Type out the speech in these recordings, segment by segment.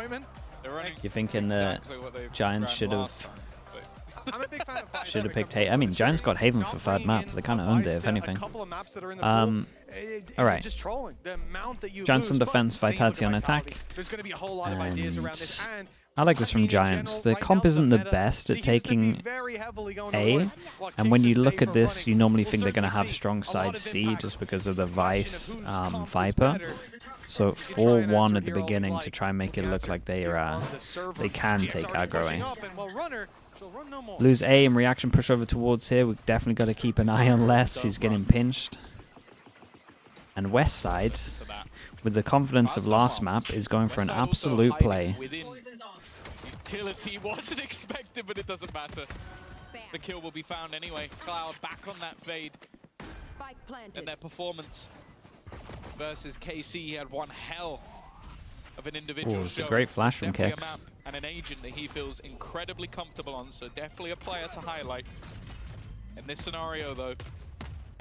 deployment. You're thinking that Giants should have picked Haven. I mean, Giants got Haven for third map. They kind of earned it, if anything. All right. Giants on defense, Vitality on attack. And I like this from Giants. The comp isn't the best at taking A, and when you look at this, you normally think they're going to have strong side C just because of the Vice Viper. So 4-1 at the beginning to try and make it look like they can take aggro A. Lose A and reaction push over towards here. We've definitely got to keep an eye on Les. He's getting pinched. And West side, with the confidence of last map, is going for an absolute play. Utility wasn't expected, but it doesn't matter. The kill will be found anyway. Cloud back on that fade. And their performance versus KC, he had one hell of an individual. It's a great flash from Kix. And an agent that he feels incredibly comfortable on, so definitely a player to highlight. In this scenario though,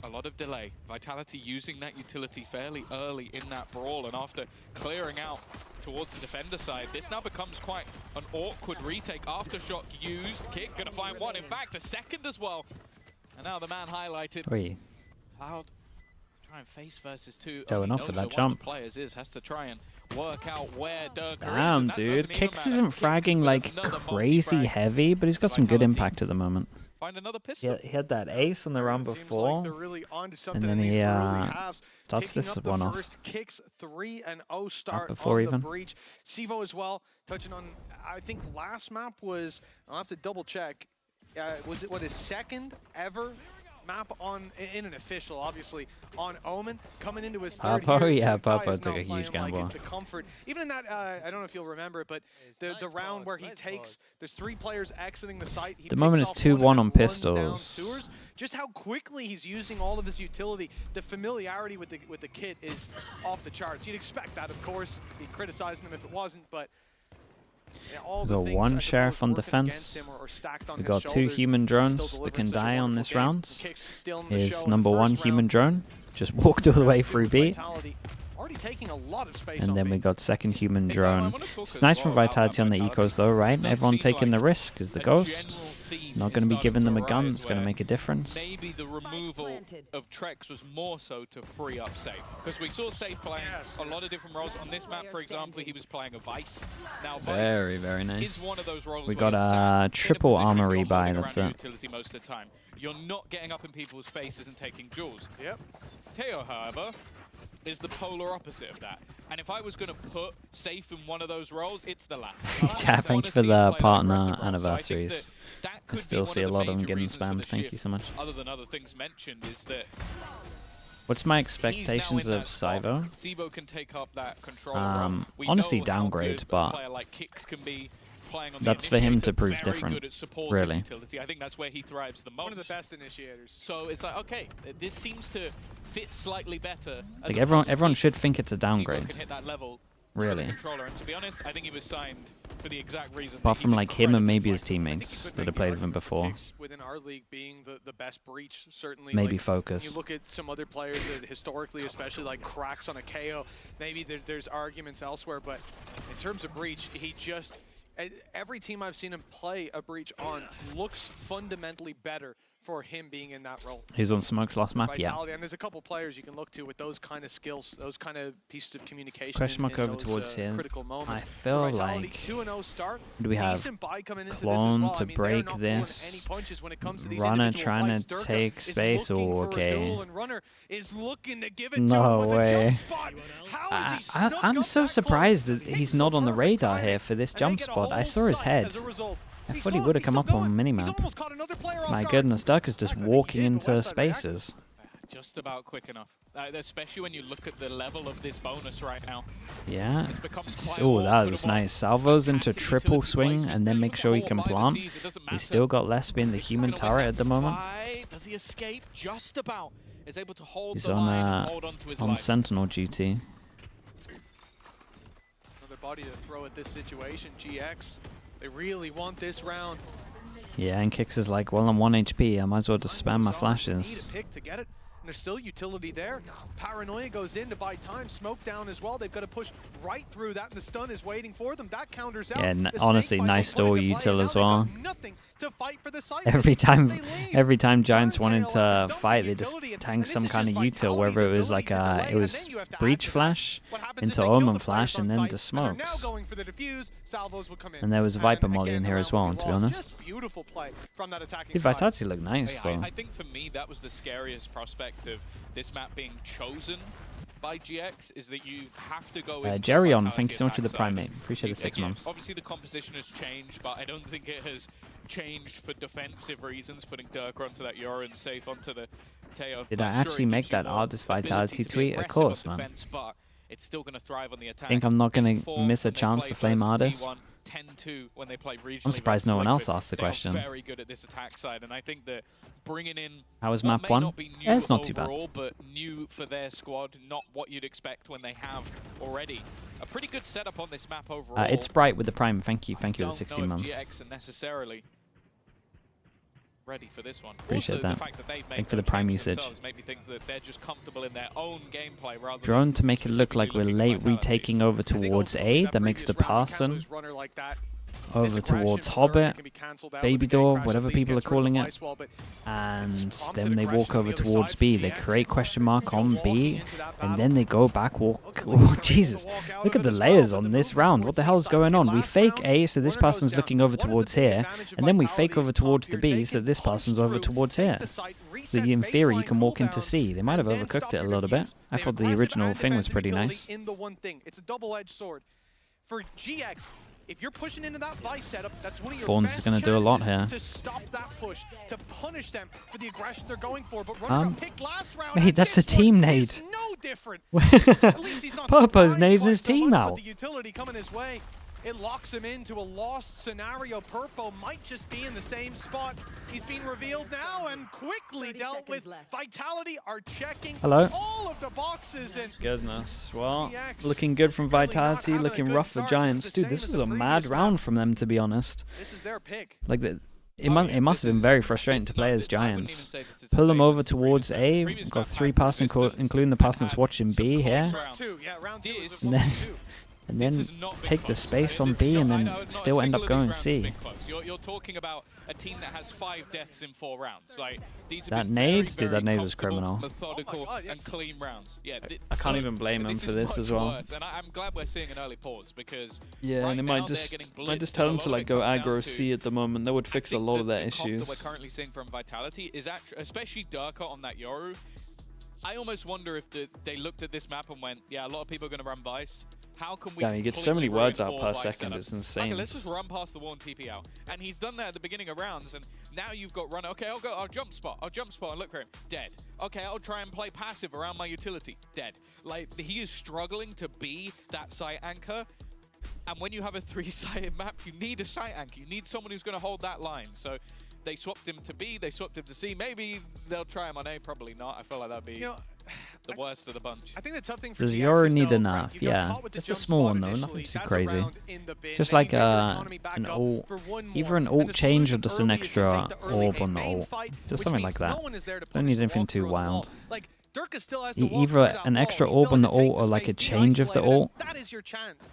a lot of delay. Vitality using that utility fairly early in that brawl, and after clearing out towards the defender side, this now becomes quite an awkward retake. Aftershock used, Kick gonna find one, in fact a second as well. And now the man highlighted. Wait. Cloud try and face versus two. Showing off for that jump. Players has to try and work out where Dirk is. Damn, dude. Kix isn't fragging like crazy heavy, but he's got some good impact at the moment. Find another pistol. He had that ace on the round before, and then he starts this one off. Kix 3-0 start before on even. the breach. Sivo as well, touching on, I think last map was, I'll have to double check, was it his second ever map in an official, obviously, on Omen, coming into his third year. Yeah, Papa took a huge gamble. The comfort, even in that, I don't know if you'll remember it, but the round where he takes, there's 3 players exiting the site. The moment is 2-1 on pistols. Just how quickly he's using all of his utility, the familiarity with the kit is off the charts. You'd expect that, of course. He'd criticize them if it wasn't, but We got one Sheriff on defense. We got 2 human drones that can die on this round. Here's #1 human drone. Just walked all the way through B. And then we got second human drone. It's nice from Vitality on the ecos though, right? Everyone taking the risk is the Ghost. Not going to be giving them a gun, it's going to make a difference. Maybe the removal of Trex was more so to free up Safe. Because we saw Safe playing a lot of different roles. On this map, for example, he was playing a Vice. Now, Vice very nice. Is one of those roles we got a triple armor rebuy, that's it. Utility most of the time. You're not getting up in people's faces and taking jewels. Yep. Teo, however, is the polar opposite of that. And if I was going to put Safe in one of those roles, it's the latter. Yeah, thank you for the partner anniversaries. So that I still see a lot of them getting spammed. Thank you so much. Other than other things mentioned is that what's my expectations of Sivo? Sivo can take up that control. Honestly, downgrade, but that's for him to prove different. Really. I think that's where he thrives the most. One of the best initiators. So it's like, okay, this seems to fit slightly better. Like everyone should think it's a downgrade. Can hit that level. Really. And to be honest, I think he was signed for the exact reason. Apart from like him and maybe his teammates that have played with him before. Within our league being the best breach, certainly. Maybe Focus. You look at some other players that historically, especially like cracks on a KO, maybe there's arguments elsewhere, but in terms of breach, he just, every team I've seen him play a breach on looks fundamentally better for him being in that role. He's on Smoke's last map, Vitality, and there's a couple players you can look to with those kind of skills, those kind of pieces of communication. Question mark over those, towards here. Critical moments. I feel like 2-0 start. Do we have Clone to break this? Runner trying to take space? Or okay. No way. I'm so surprised that he's not on the radar here for this jump spot. I saw his head. I thought he would have come up on minimap. My goodness, Duck is just walking into spaces. Just about quick enough. Especially when you look at the level of this bonus right now. Yeah. Oh, that was nice. Salvos into triple swing and then make sure he can plant. He's still got Lesby in the human turret at the moment. Does he escape? Just about. Is able to hold He's the line and hold on to his life. Sentinel duty. Another body to throw at this situation. GX. They really want this round. Yeah, and Kix is like, well, I'm 1 HP. I might as well just spam my flashes. Need a pick to get it. And there's still utility there. Paranoia goes in to buy time. Smoke down as well. They've got to push right through that, and the stun is waiting for them. That counters out. Yeah, honestly, nice store util as well. To fight for the site. Every time Giants wanted to fight, they just tanked some kind of util, whether it was like it was breach flash into omen flash and then to smokes. And there was Viper molly in here as well, to be honest. Did Vitality look nice though? I think for me that was the scariest prospect of this map being chosen by GX, is that you have to go in. Jerry on, thank you so much for the primate. Appreciate the 6 months. Obviously the composition has changed, but I don't think it has changed for defensive reasons, putting Dirk onto that Yoru and safe onto the Teo. Did I actually make that artist Vitality tweet? Of course, man. It's still going to thrive on the attack. Think I'm not going to miss a chance to flame artist? 10-2 when they play regionally. I'm surprised no one else asked the question. Very good at this attack side, and I think that bringing in how was map 1? Yeah, it's not too bad. But new for their squad, not what you'd expect when they have already a pretty good setup on this map overall. It's bright with the prime. Thank you for the 16 months. GX are necessarily ready for this one. Appreciate also, that. The fact that they've Thank for the prime usage. Maybe things that they're just comfortable in their own gameplay rather Drone to make it look like we're late retaking over towards A. That makes the Parson over towards Hobbit, Baby Door, whatever people are calling it, and then they walk over towards B. They create question mark on B, and then they go back walk. Oh, Jesus, look at the layers on this round. What the hell is going on? We fake A, so this person's looking over towards here, and then we fake over towards the B, so this person's over towards here. So in theory, you can walk into C. They might have overcooked it a little bit. I thought the original thing was pretty nice. It's a double-edged sword. For GX, if you're pushing into that vice setup, that's one of your Fawns is going to do a lot here. To stop that push, to punish them for the aggression they're going for. But runner picked last round. Mate, that's a team nade. No different. Popo's nading his team out. The utility coming his way. It locks him into a lost scenario. Purpo might just be in the same spot. He's being revealed now and quickly dealt with. Vitality are checking all of the boxes. And goodness, well, looking good from Vitality, looking rough for Giants. Dude, this was a mad round from them, to be honest. This is their pick. Like, it must have been very frustrating to play as Giants. Pull them over towards A. We've got 3 passing, including the person that's watching B here. And then take the space on B and then still end up going C. You're talking about a team that has 5 deaths in 4 rounds. Like, these that nade, dude, that nade was criminal. Methodical and clean rounds. Yeah, I can't even blame him for this as well. And I'm glad we're seeing an early pause because yeah, and they might just tell them to like go aggro C at the moment. That would fix a lot of their issues. That we're currently seeing from Vitality is actually, especially Durka on that Yoru. I almost wonder if they looked at this map and went, yeah, a lot of people are going to run Vice. How can we? Yeah, he gets so many words out per second. It's insane. Okay, let's just run past the wall and TP out. And he's done that at the beginning of rounds. And now you've got runner. Okay, I'll jump spot. I'll jump spot and look for him. Dead. Okay, I'll try and play passive around my utility. Dead. Like, he is struggling to be that site anchor. And when you have a 3-sided map, you need a site anchor. You need someone who's going to hold that line. So they swapped him to B. They swapped him to C. Maybe they'll try him on A. Probably not. I feel like that'd be the worst of the bunch. I think the tough thing for does Yoru need a nerf? Yeah, just a small one though, nothing too crazy. Just like an ult, either an ult change or just an extra orb on the ult. Just something like that. Don't need anything too wild. Either an extra orb on the ult or like a change of the ult.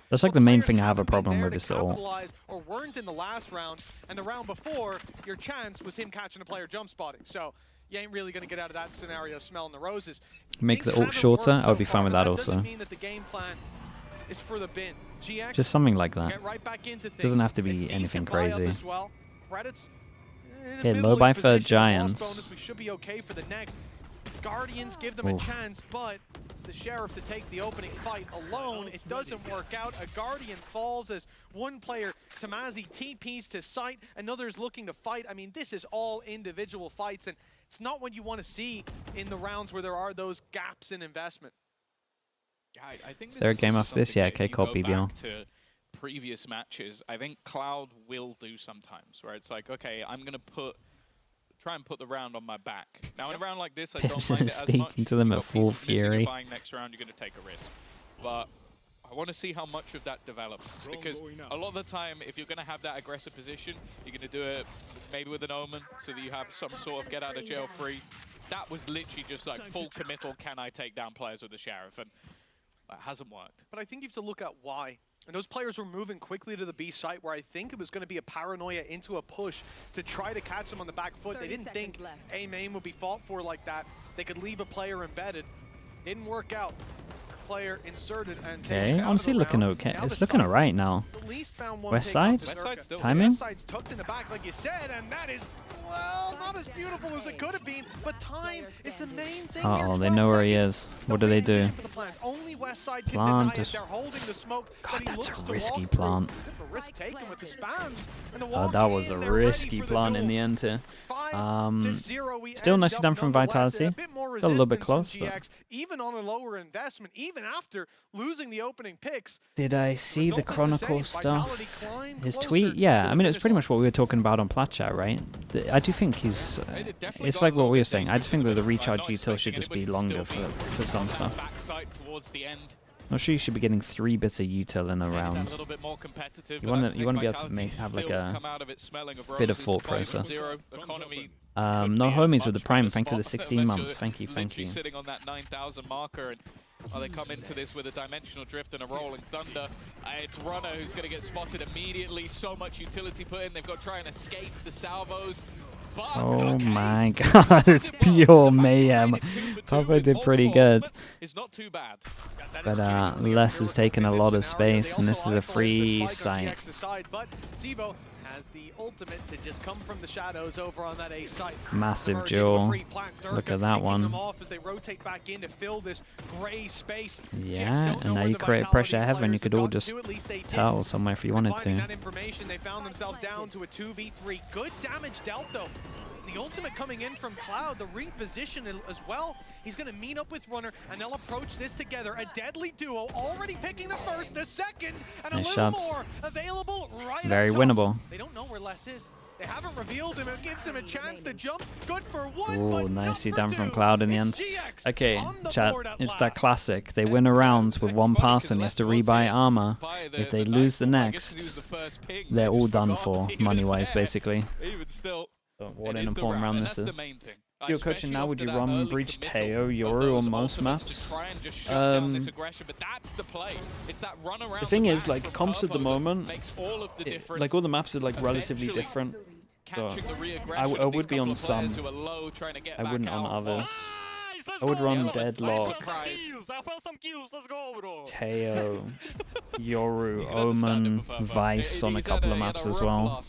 That's like the main thing I have a problem with is the ult. Or weren't in the last round, and the round before, your chance was him catching a player jump spotting. So you ain't really going to get out of that scenario smelling the roses. Make the ult shorter, I would be fine with that also. Mean that the game plan is for the bin. GX, just something like that. Get right back into things. Doesn't have to be anything crazy. Well. Credits, okay, low buy for Giants. We should be okay for the next. Guardians give them a chance, but it's the Sheriff to take the opening fight alone. It doesn't work out. A Guardian falls as one player, Tamazi, TPs to site. Another's looking to fight. I mean, this is all individual fights, and it's not what you want to see in the rounds where there are those gaps in investment. Yeah, I think is there a game after this? Yeah, okay, call BBL. To previous matches, I think Cloud will do sometimes, where it's like, okay, I'm going to try and put the round on my back. Now in a round like this, I don't mind it as speaking much. to them at full fury. Buying next round, you're going to take a risk. But I want to see how much of that develops, because a lot of the time, if you're going to have that aggressive position, you're going to do it maybe with an omen, so that you have some sort of get out of jail free. that was literally just like full committal, can I take down players with the Sheriff? And that hasn't worked. But I think you have to look at why. And those players were moving quickly to the B site where I think it was going to be a paranoia into a push to try to catch them on the back foot. They didn't think A main would be fought for like that. They could leave a player embedded. Didn't work out. Player inserted and okay, honestly looking okay. It's looking alright now. West side? Timing? West side's tucked in the back like you said, and that is, well, not as beautiful as it could have been, but time is the main thing. Uh-oh, they know where he is. What do they do? Only West side can Plant deny it. is... They're holding the smoke. God, that's a risky plant. Risk taken with the spams. That was a risky plant in the end here. Still nicely done from Vitality. Got a little bit close, but... Even on a lower investment, even after losing the opening picks. Did I see the Chronicle stuff? His tweet? Yeah, I mean, it's pretty much what we were talking about on Plat Chat, right? I do think he's... it's like what we were saying. I just think that the recharge util should just be longer for some stuff. Not sure you should be getting 3 bits of util in a round. You want to be able to have like a bit of thought process. No homies with the Prime. Thank you for the 16 months. Thank you, thank you. Sitting on that 9,000 marker, and they come into this with a dimensional drift and a rolling thunder. It's Runner who's going to get spotted immediately. So much utility put in. They've got to try and escape the salvos. Oh my god, it's pure mayhem. Papa did pretty good. But Les has taken a lot of space, and this is a free site. Has the ultimate to just come from the shadows over on that A site. Massive duel. Look at that one. Yeah, and now you create pressure heaven. You could all just tell somewhere if you wanted to. That information, they found themselves down to a 2v3. Good damage dealt though. The ultimate coming in from Cloud, the reposition as well. He's going to meet up with Runner, and they'll approach this together. A deadly duo, already picking the first, the second, and nice a little shots. More available right very up top. winnable. They don't know where Les is. They haven't revealed him. It gives him a chance to jump. Good for one. Oh, nicely done from Cloud in the end. Okay, chat, it's that classic. They win a round with one pass and he has to rebuy armor. If they lose the next, they're all done for, money-wise, basically. But what an important round this is. You're coaching now, would you run Breach Teo, Yoru on most maps? The thing is, like, comps at the moment, like all the maps are like relatively different. So I would be on some, I wouldn't on others. I would run Deadlock, Teo, Yoru, Omen, Vice on a couple of maps as well.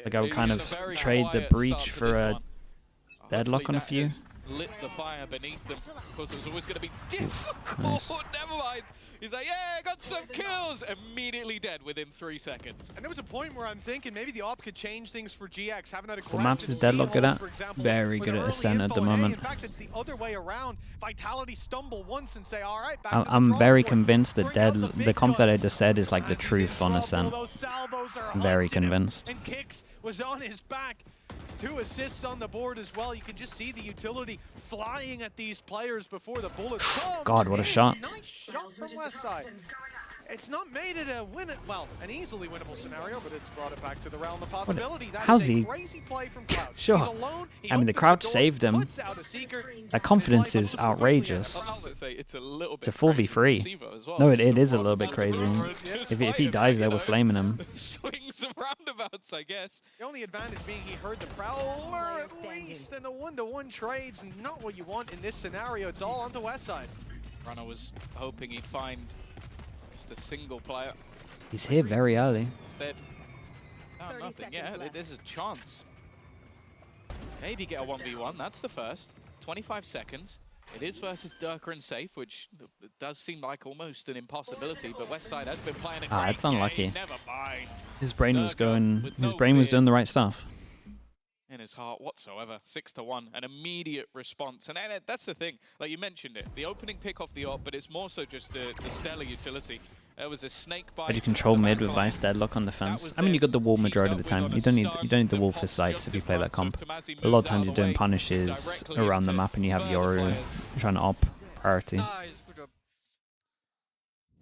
Like I would kind of trade the Breach for a Deadlock on a few. Lit the fire beneath them. Of course, it was always going to be Nice. never mind. He's like, yeah, I got some kills. Immediately dead within 3 seconds. And there was a point where I'm thinking maybe the op could change things for GX, having that aggressive. What maps is Deadlock good at? Very good at Ascent at the moment. In fact, it's the other way around. Vitality stumble once and say, all right, back I'm very convinced that the comp that I just said is like the truth on Ascent. Very convinced. And Kicks was on his back. 2 assists on the board as well. You can just see the utility flying at these players before the bullets come. God, what a shot. Nice shot from West Side. It's not made it a an easily winnable scenario, but it's brought it back to the realm of possibility. How's he? Crazy play from Cloud. Sure. He's alone. I mean, the crowd saved him. That confidence is outrageous. It's a 4v3. No, it is a little bit crazy. If he dies there, we're flaming him. Swings and roundabouts, I guess. The only advantage being he heard the Prowler at least, and the 1-to-1 trades, not what you want in this scenario. It's all onto West Side. Runner was hoping he'd find just a single player. He's here very early. Instead, no, nothing. Yeah, there's a chance. Maybe get a 1v1. That's the first. 25 seconds. It is versus Durka and Safe, which does seem like almost an impossibility. But Westside has been playing a great it's unlucky. Never mind. His brain was going. His brain was doing the right stuff. In his heart whatsoever. 6-1, an immediate response. And that's the thing, like you mentioned it, the opening pick off the op, but it's more so just the stellar utility. There was a snake bite. But you control mid with Vice Deadlock on defense. I mean, you got the wall majority of the time. You don't need the wall for sights if you play that comp. A lot of times you're doing punishes around the map and you have Yoru trying to op priority. I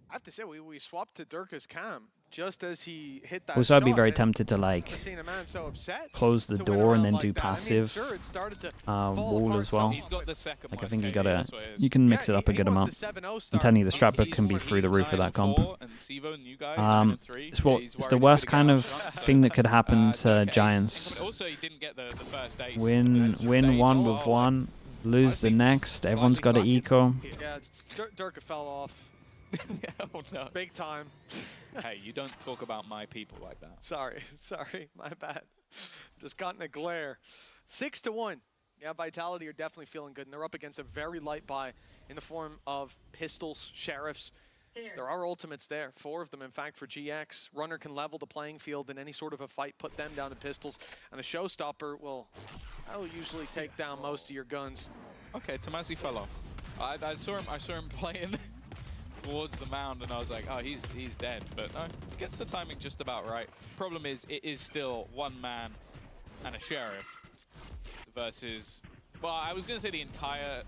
have to say, we swapped to Durka's cam just as he hit that Also, I'd be shot, very and tempted to like I've seen a man so upset close the to win door and around then like do that. I mean, passive sure, it started to fall wall apart as well. He's got the second Like I worst think you KD, gotta, that's what it is. you can mix it Yeah, up a he good wants amount. a 7-0 I'm start. telling you, the He's- Stratbook can be he's through the roof of that comp. 9-4, and Sivo, new guy, 9-3. It's Yeah, what he's it's the worried worst he's kind gonna of get outshot. thing that could happen to Dirk ace. Giants. Also, he didn't get the first ace. Win That's just win stage. one Oh, with oh, one, lose the honestly, next. Everyone's got an slightly eco. Yeah, Dirk fell off oh no. big time. Hey, you don't talk about my people like that. Sorry, my bad. Just got in a glare. 6-1. Yeah, Vitality are definitely feeling good, and they're up against a very light buy in the form of pistols, sheriffs. There are ultimates there, 4 of them in fact for GX. Runner can level the playing field in any sort of a fight, put them down to pistols, and a showstopper will usually take down most of your guns. Okay, Tomasi fell off. I saw him playing towards the mound, and I was like, oh, he's dead. But no, he gets the timing just about right. Problem is, it is still one man and a sheriff versus. Well, I was gonna say the entire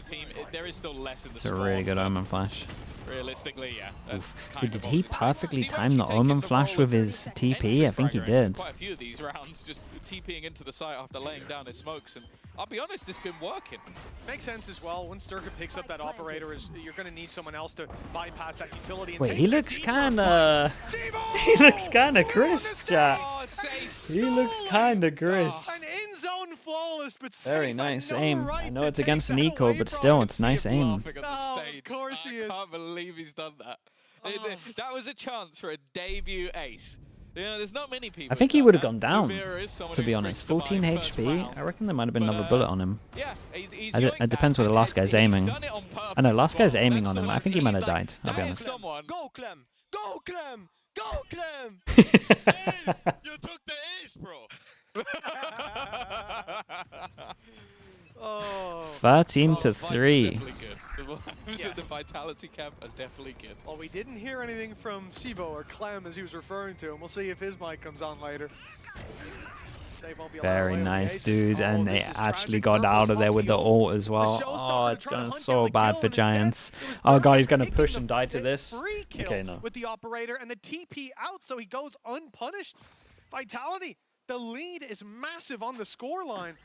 team. There is still less in the It's a squad. really good Omen Flash. Realistically, yeah. That's kind Dude, of did he obvious. perfectly Sivo time actually the taking Omen the Flash role with of his TP? entry I think he fragger in did. Quite a few of these rounds, just TPing into the site after laying down his smokes, and I'll be honest, it's been working. Makes sense as well. Once Durka picks up that operator, you're going to need someone else to bypass that utility. And Wait, take he the looks deeper kinda. Sivo! He looks kinda crisp, chat. Oh, safe. He looks kinda crisp. An in-zone flawless, but Very Safe had nice no aim. right I know to it's take against an that eco, away but from still, him. it's nice aim. Laughing on the No, of stage. course he is. I can't believe he's done that. That was a chance for a debut ace. You know, there's not many people. I think he who've would have done gone that. down, Rivera is someone to be who's honest. reached the 14 line first HP. round. I reckon there might have been But, another bullet on him. Yeah, he's It yoinked depends that, where the and last guy's he's aiming. done it on I know, purpose last as guy's well. aiming That's on what him. I I'm think he saying. might have That- died, I'll be that is honest. someone. Go Clem! Go Clem! Go Clem! You took the ace, bro! Oh. 13 Oh, to Vibes are 3. definitely good. The vibes at the Yes. Vitality camp are definitely good. Well, we didn't hear anything from Sivo or Clem as he was referring to him. We'll see if his mic comes on later. Save won't be allowed Very away with the nice, aces. dude. Oh, And they this is actually tragic. got Purple's out of there off with the the ult. ult as well. showstopper Oh, to it's try to going hunt so down the bad kill, for and instead, Giants. it was Oh, Durka God, he's going to taking push the- and die to the this. free kill Okay, no. with the operator and the TP out, so he goes unpunished. Vitality, the lead is massive on the scoreline.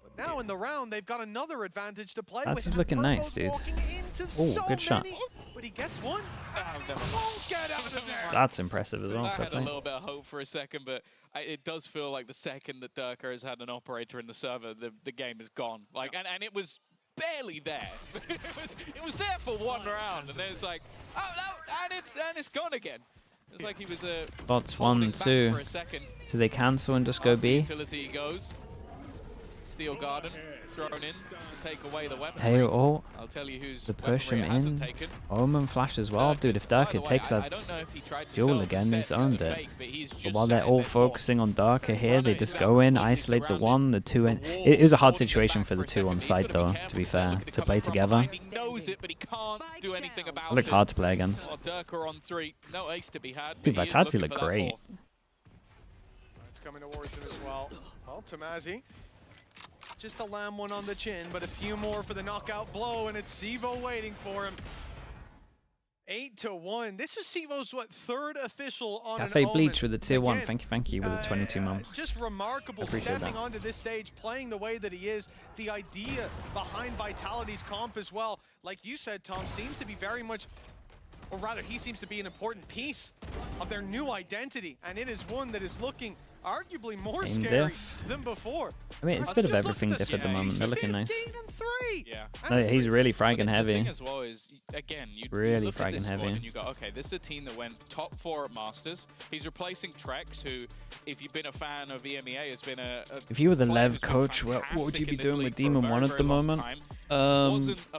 But now in the round, they've got another advantage to play That's with. just and looking nice, Purple's dude. walking into Ooh, so good shot. many, but he gets one. And he no. won't get out of there. That's impressive as well. I Fair had a play. little bit of hope for a second, but it does feel like the second that Durka has had an operator in the server, the game is gone. Like, and it was barely there. it was there for one round, and then it's like, oh no, and it's gone again. It's like he was Bots holding 1, back 2. for a second. Do they cancel and just go Past the B? utility he goes. Steel Garden thrown in to take away the weapon. Tail ult. I'll tell you who's To push him hasn't in. taken. Omen Flash as well. Dude, if By Durka the way, takes I that don't know if he tried to duel sell the again, he's steps as owned a it. fake, but he's But just while they're sat all there focusing on Durka here, they Runner just is go in, completely isolate the surrounded. one, the two in. The wall It is a hard holding him situation back for the a two on second. He's site gotta be though, careful to be because they're fair, looking to come play from together. behind. He knows it, but he can't do anything about Look it. hard to play against. Oh, Durka on 3. No ace to be had. Dude, but he is Vitality looking look for that great. fourth. It's coming towards him as well. Well, Tomasi just to land one on the chin, but a few more for the knockout blow, and it's Sivo waiting for him. 8-1. This is Sivo's, what, third official on Cafe an Omen. Bleach with the tier 1. Again, Thank you with the 22 months. Just remarkable Appreciate stepping that. onto this stage, playing the way that he is. The idea behind Vitality's comp as well, like you said, Tom, seems to be very much, or rather, he seems to be an important piece of their new identity, and it is one that is looking arguably more Aim scary diff. than before. I mean, it's a Let's bit of just look everything at this. diff at the Yeah, moment. he's They're looking nice. 15-3. Yeah. No, he's really But fragging the heavy. thing as well is, again, you Really look at this fragging squad heavy. and you go, okay, this is a team that went top 4 at Masters. He's replacing Trex, who, if you've been a fan of EMEA, has been a If you were the player Lev who's been coach, what would fantastic you be in this doing league with for a Demon very, 1 at very the long moment? time.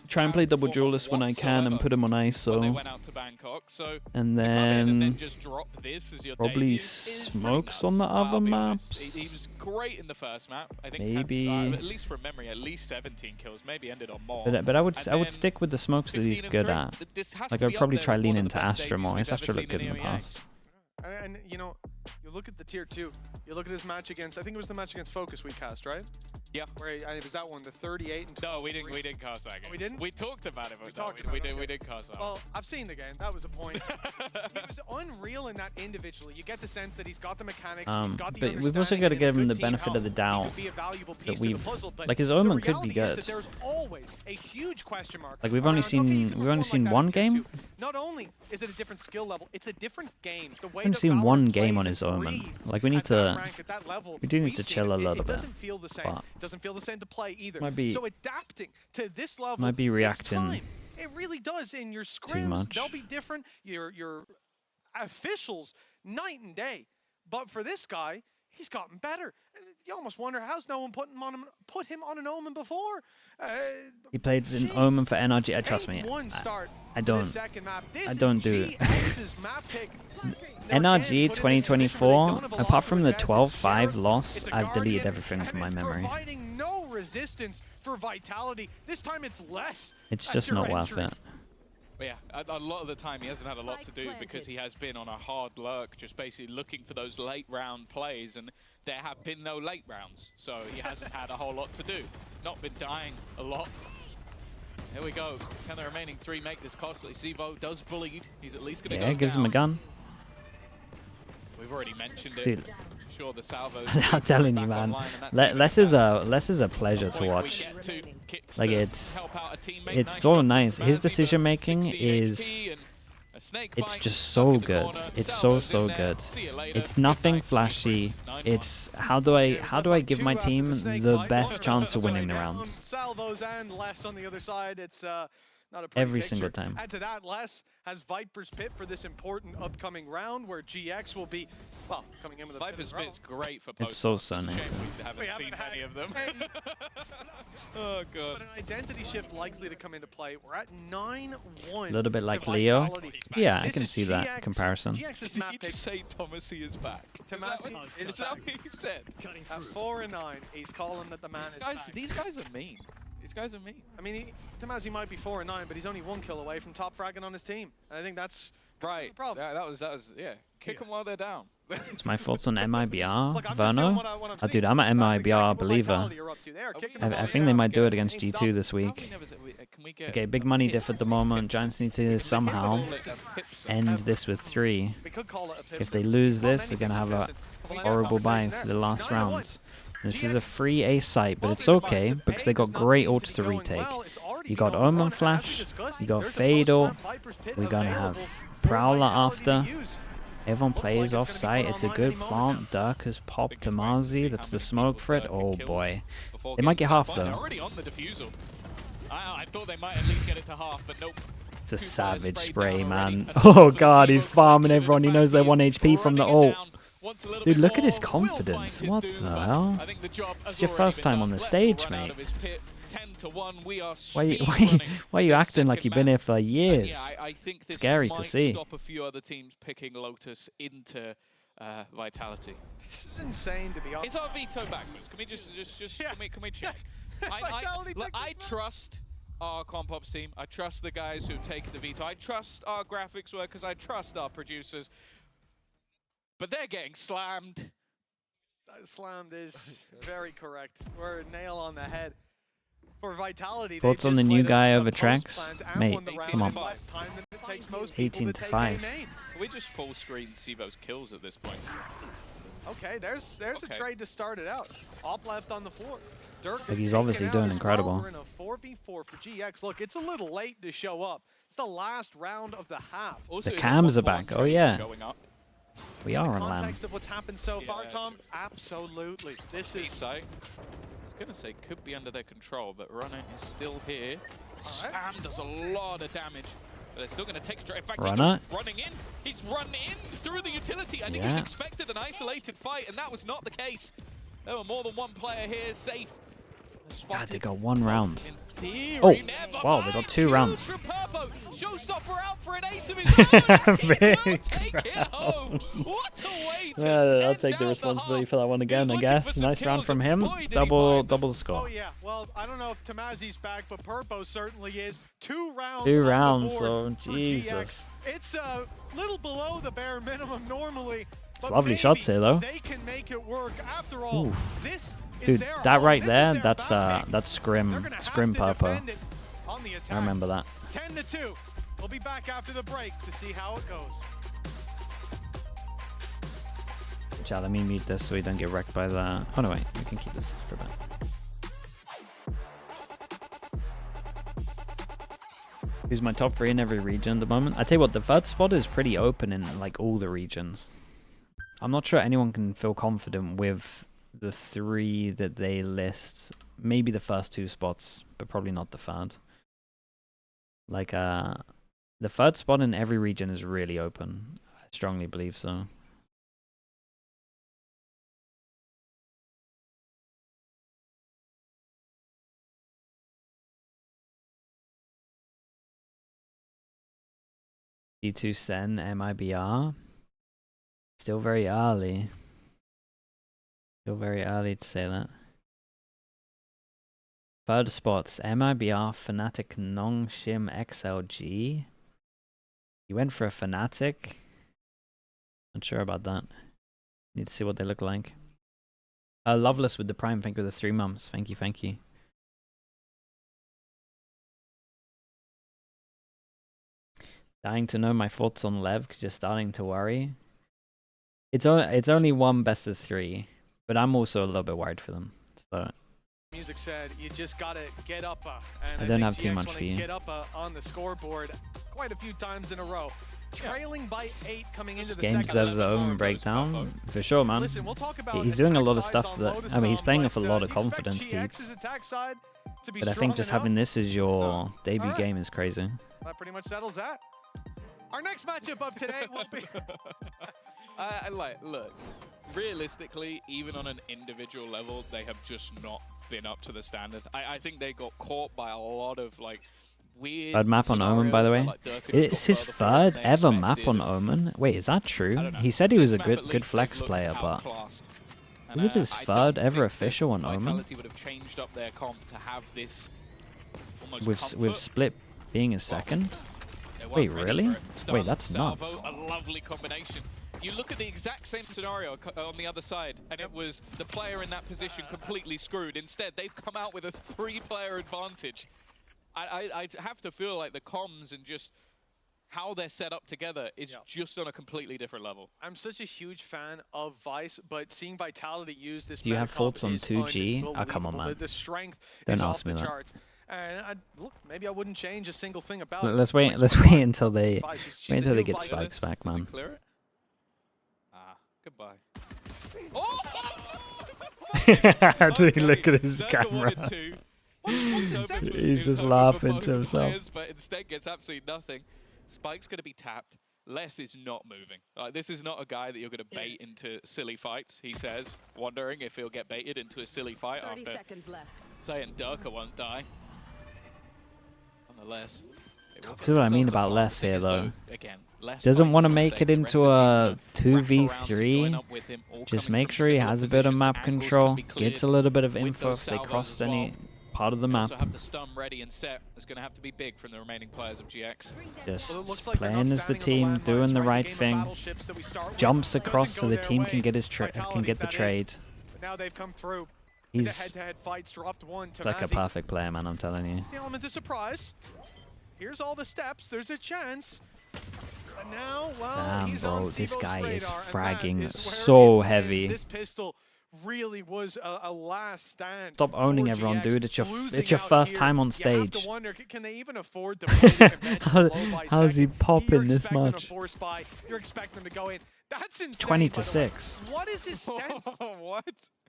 Try and play double performer duelist when I can and whatsoever put him on when they ISO. went out to Bangkok. So And to come in and then just drop this as your probably debut is pretty smokes nuts, on the I'll other be honest. maps. He was great in the first map. I think Maybe. at least from memory, at least 17 kills, maybe ended on more. But I would And I would then stick with the smokes that he's 15 and good 3. at. This has Like to I'd be up probably there try with lean one of into the best Astra more. debuts His we've ever Astra looked seen good in the EMEA. past. And you know, you look at the tier 2, you look at his match against, I think it was the match against Focus we cast, right? Yeah. Where it was that one, the 38 and 12. No, we didn't cast that game. We didn't? We talked about it, but We we did cast that. Well, I've seen the game. That was the point. He was unreal in that individually. You get the sense that he's got the mechanics, he's got the but we've also got to give him the benefit of the doubt that we've, like, his Omen could be good. There's always a huge question mark. Like we've only seen one game. Not only is it a different skill level, it's a different game. The way We've seen one game on his Omen. Like we need to, we do need to chill a little bit. It doesn't feel the same. It doesn't feel the same to play either. Might be, so adapting to this level might be reacting takes time. It really does. In your scrims, they'll be different. Your officials, night and day. But for this guy, he's gotten better. You almost wonder how's no one put him on an Omen before. He played an Omen for NRG. Trust me, I don't do it. NRG 2024. Apart from the 12-5 loss, I've deleted everything from my memory. No resistance for Vitality. This time it's less. It's just not worth it. But yeah, a lot of the time he hasn't had a lot to do because he has been on a hard lurk, just basically looking for those late round plays, and there have been no late rounds, so he hasn't had a whole lot to do. Not been dying a lot. Here we go. Can the remaining 3 make this costly? Zevo does bully. He's at least going to go gives him a gun. We've already mentioned it. Dude. Sure, the salvos. I'm telling you, man. Less is a pleasure to watch. Like it's sort of nice. His decision making is, it's just so good. It's so good. It's nothing flashy. It's how do I give my team the best chance of winning the round? Salvos and less on the other side. It's not a every picture. single time. Add to that, Les has Viper's Pit for this important upcoming round where GX will be, well, coming in with a Viper's Pit's great for post. It's so nice. We haven't seen many of them. Oh, God. But an identity shift likely to come into play. We're at 9-1. A little bit like Leo. Yeah, I can see that comparison. Did you just say Thomasy is back? Thomasy is that what you said? At 4-9, he's calling that the man is back. These guys are mean. These guys are mean. I mean, Tomasi might be 4-9, but he's only 1 kill away from top fragging on his team. And I think that's right. the problem. Yeah, that was yeah. Kick them while they're down. It's my thoughts on MIBR, Verno. Dude, I'm an MIBR believer. I think they might do it against G2 this week. Okay, big money diff at the moment. Giants need to somehow end this with 3. If they lose this, they're going to have a horrible bye for the last rounds. This is a free A site, but it's okay because they got great ults to retake. You got Omen Flash, you got Fade ult, we're gonna have Prowler after. Everyone plays off site, it's a good plant. Dirk has popped Tomasi, that's the smoke for it. Oh boy. They might get half though. Already on the defusal. I thought they might at least get it to half, but nope. It's a savage spray, man. Oh god, he's farming everyone. He knows they're 1 HP from the ult. Dude, look at his confidence. What the hell? It's your first time on the stage, mate. Why are you acting like you've been here for years? Scary to see. Stop a few other teams picking Lotus into Vitality. This is insane to be honest. Is our veto backwards? Can we just can we check? I trust our comp ops team. I trust the guys who take the veto. I trust our graphics workers. I trust our producers. But they're getting slammed. Slammed is very correct. We're a nail on the head. For Vitality, thoughts on the new guy over tracks? Mate, come on. 18-5. Can we just full screen Sivo's kills at this point? Okay, there's a trade to start it out. Op left on the floor. Dirk like he's obviously doing incredible. We're in a 4v4 for GX. Look, it's a little late to show up. It's the last round of the half. Also, the cams are back. Oh yeah. We are on land. In the context of what's happened so far, Tom, absolutely. This is... I was going to say could be under their control, but Runner is still here. Spam does a lot of damage, but they're still going to take straight. In fact, Runner running in. He's run in through the utility. I think he was expected an isolated fight, and that was not the case. There were more than one player here safe. God, they got 1 round. Theory, oh, wow, they got 2 rounds. Showstopper out for an ace of his own. Take it home. What a way to I'll take the responsibility for that one again, I guess. Nice round from him. Double the score. Oh yeah, well, I don't know if Tomasi's back, but Purpo certainly is. 2 rounds. 2 rounds, though. Jesus. It's a little below the bare minimum normally. It's lovely shots here, though. They can make it work. After all, this Dude, that right there, that's Scrim Purple. I remember that. 10-2. We'll be back after the break to see how it goes. Chat, let me mute this so we don't get wrecked by the... Oh no, wait, we can keep this for a bit. Who's my top 3 in every region at the moment? I tell you what, the third spot is pretty open in like all the regions. I'm not sure anyone can feel confident with the 3 that they list. Maybe the first 2 spots, but probably not the third. Like, the third spot in every region is really open. I strongly believe so. D2 Sen, MIBR. Still very early. Still very early to say that. Third spots, MIBR, Fnatic, Nong, Shim, XLG. You went for a Fnatic. Not sure about that. Need to see what they look like. Loveless with the Prime, thank you for the 3 months. Thank you, thank you. Dying to know my thoughts on Lev because you're starting to worry. It's only one best of 3, but I'm also a little bit worried for them. So Music said you just gotta get up. And I don't have too much for you. Get up on the scoreboard quite a few times in a row. Trailing by 8 coming into the game second. deserves their own breakdown for sure, man. Listen, we'll talk about He's doing a lot of attack stuff sides on that Lotus I mean he's playing with a but, lot of do you expect confidence, GX's dudes. attack side to be But I think just strong having enough? this as your debut Alright. game is crazy. That pretty much settles that. Our next matchup of today will be. I look, realistically, even on an individual level, they have just not been up to the standard. I think they got caught by a lot of like weird. Third map on Omen, by the way. Like It's his third ever map on Omen. Wait, is that true? He said he was a good flex player, but is it his third ever official on Omen? Would have changed up their comp to have this With Split being his second? Wait, really? Wait, that's nuts. A lovely combination. You look at the exact same scenario on the other side, and it was the player in that position completely screwed. Instead, they've come out with a 3-player advantage. I have to feel like the comms and just how they're set up together is just on a completely different level. I'm such a huge fan of Vice, but seeing Vitality use this. Do you have thoughts on 2G? Oh, come on, man. The strength Don't is ask off me the that. charts. And look, maybe I wouldn't change a single thing about it. Let's wait until they get spikes back, man. Clear it? Ah, goodbye. Oh! Dude, look at his camera. He's just laughing to himself. Players, but instead gets absolutely nothing. Spike's going to be tapped. Les is not moving. Like, this is not a guy that you're going to bait into silly fights, he says, wondering if he'll get baited into a silly fight 30 after seconds left. saying Durka won't die. Nonetheless, See what I mean about Les here, though. Again, Les Doesn't want to Spike's make it the into rest a of the team, wrap around to join 2v3. up with him, all Just coming make from sure he similar has a bit of positions, map angles can control, be cleared gets a little bit of with info those if they salvos crossed as well. any part of the They map. also have the stun ready and set. It's going to have to be big from the remaining players of GX. Just playing as the team, doing the right thing. Jumps across so the team can get the trade. But now they've come through. He's The head-to-head fights dropped one to like a Mazzy. perfect player, man, I'm telling you. The element of surprise. Here's all the steps. There's a chance. And now, well, Damn, he's bro, on this Sivo's guy is radar, and fragging that is where so it heavy. ends. This pistol really was a last stand. Stop owning for everyone, GX. dude. It's your Losing out first here, time on you have stage. to wonder, can they even afford to play the conventional low by How's he second? popping You're this expecting much? A force buy. You're expecting them to go in. That's insane. 20 by to the way. 6. What is his sense? What?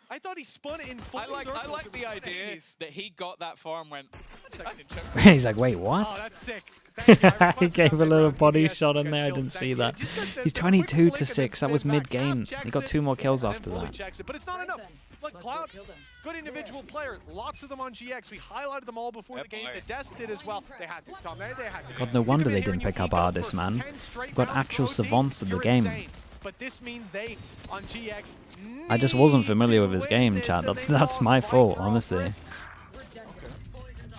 I thought he spun it in full I like circles the in idea 180s. that he got that far and went, I didn't check. He's like, wait, what? Oh, that's sick. Thank you. I He requested gave that a little mid-round body PBS. shot You in guys there. I killed. didn't see Thank you. that. Just the He's quick 22 flick to and then 6. That was spin back. mid-game. Half He got checks 2 more it, kills and after then fully that. checks it. But it's not enough. Look, Cloud, good individual player. Lots of them on GX. We highlighted them all before the game. The Desk did as well. They had to. Tom, they had to. God, no wonder they didn't pick up Ardis, man. You've got actual savants in the game. But this means they on GX. I just wasn't familiar with his game, chat. That's my fault, honestly.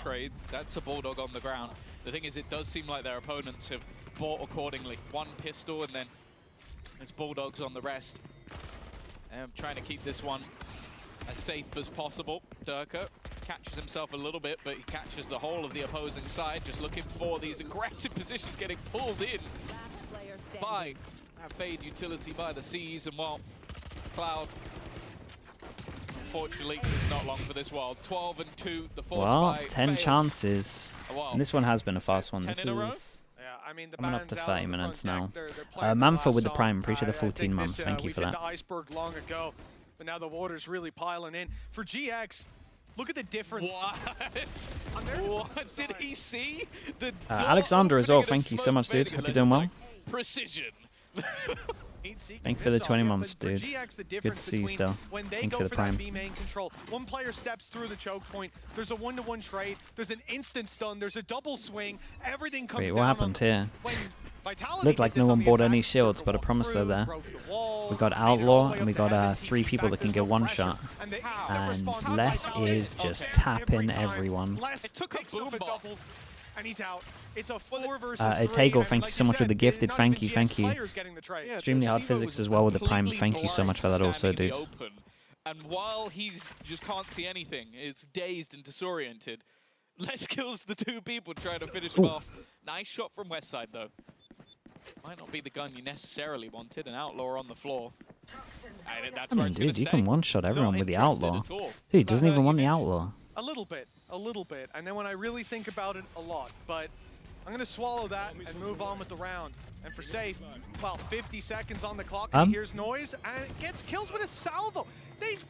Trade. That's a Bulldog on the ground. The thing is, it does seem like their opponents have bought accordingly. One pistol, and then there's Bulldogs on the rest. And I'm trying to keep this one as safe as possible. Durka catches himself a little bit, but he catches the whole of the opposing side, just looking for these aggressive positions getting pulled in by that Fade utility by the Seas, and while Cloud, unfortunately, it's not long for this world. 12 and 2, the force Well, by 10 fails. chances. And this one has been a fast one. 10 This in a row? is I mean, the coming up to band's out 30 on the minutes front now. deck. They're playing the Manfred last with the song. Prime. Appreciate the I 14 think months. this, Thank you we've for hit that. the iceberg long ago, but now the water's really piling in. For GX, look at the difference. What? What did he see? The door Alexander as well. opening and a Thank you so smoke much, dude. fading, Hope you're and doing well. like, precision. Thank you for the 20 months, But for dude. GX, the Good difference to see you between still. when they Thank go you for for the that Prime. B main control, one player steps through the choke point, there's a one-to-one trade, there's an instant stun, there's a double swing, everything comes Wait, down what happened here? when Vitality Looked did like this no on one the bought attack. any shields, Durka but I walked promise they're through, there. broke the wall, We got made it all Outlaw, the way and we up to got heaven, 3 TP people back, that can there's get no one pressure. shot. And the instant And response Les Vitality is just okay. tapping Every time, everyone. Les It took a picks up boom a bot. double, and he's out. It's a 4 versus 3. Tago, and thank like you so much said, for the gifted. not Thank even you, GX thank you. players getting the trade. Yeah, Extremely hard Sivo physics was as well with the Prime. completely Thank you so much for that blind also, standing dude. in the open. And while he's just can't see anything, is dazed and disoriented, Les kills the 2 people trying to finish him off. Nice shot from Westside though. Might not be the gun you necessarily wanted. An Outlaw on the floor. And that's I where mean, it's gonna dude, you stay. can one-shot everyone Not with the interested Outlaw. at all. Dude, Does doesn't that even hurt want you, the Mitch? Outlaw. A little bit. And then when I really think about it, a lot. But I'm going to swallow that and move on with the round. And for safe, well, 50 seconds on the clock, and he hears noise, and it gets kills with a salvo.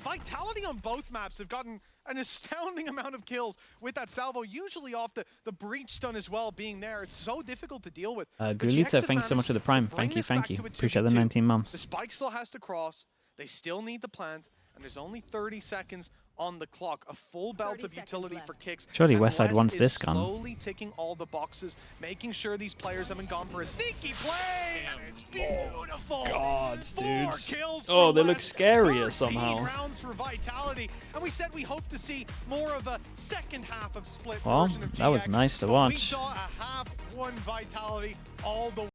Vitality on both maps have gotten an astounding amount of kills with that salvo, usually off the breach stun as well being there. It's so difficult to deal with. But GX Gulita, have thank you so much for the Prime. managed to bring Thank you, this back thank you. to a Appreciate the 2v2. 19 The months. spike still has to cross. They still need the plant, and there's only 30 seconds on the clock. A full belt of utility for kicks. Surely and Westside Les wants is this gun. slowly ticking all the boxes, making sure these players haven't gone for a sneaky play. And it's beautiful. Gods, 4 dudes. kills Oh, for they look Les, scarier 13 somehow. rounds for Vitality, and we said we hope to see more of a second half of split Well, version of GX, that was nice to but we watch. saw a half-won Vitality all the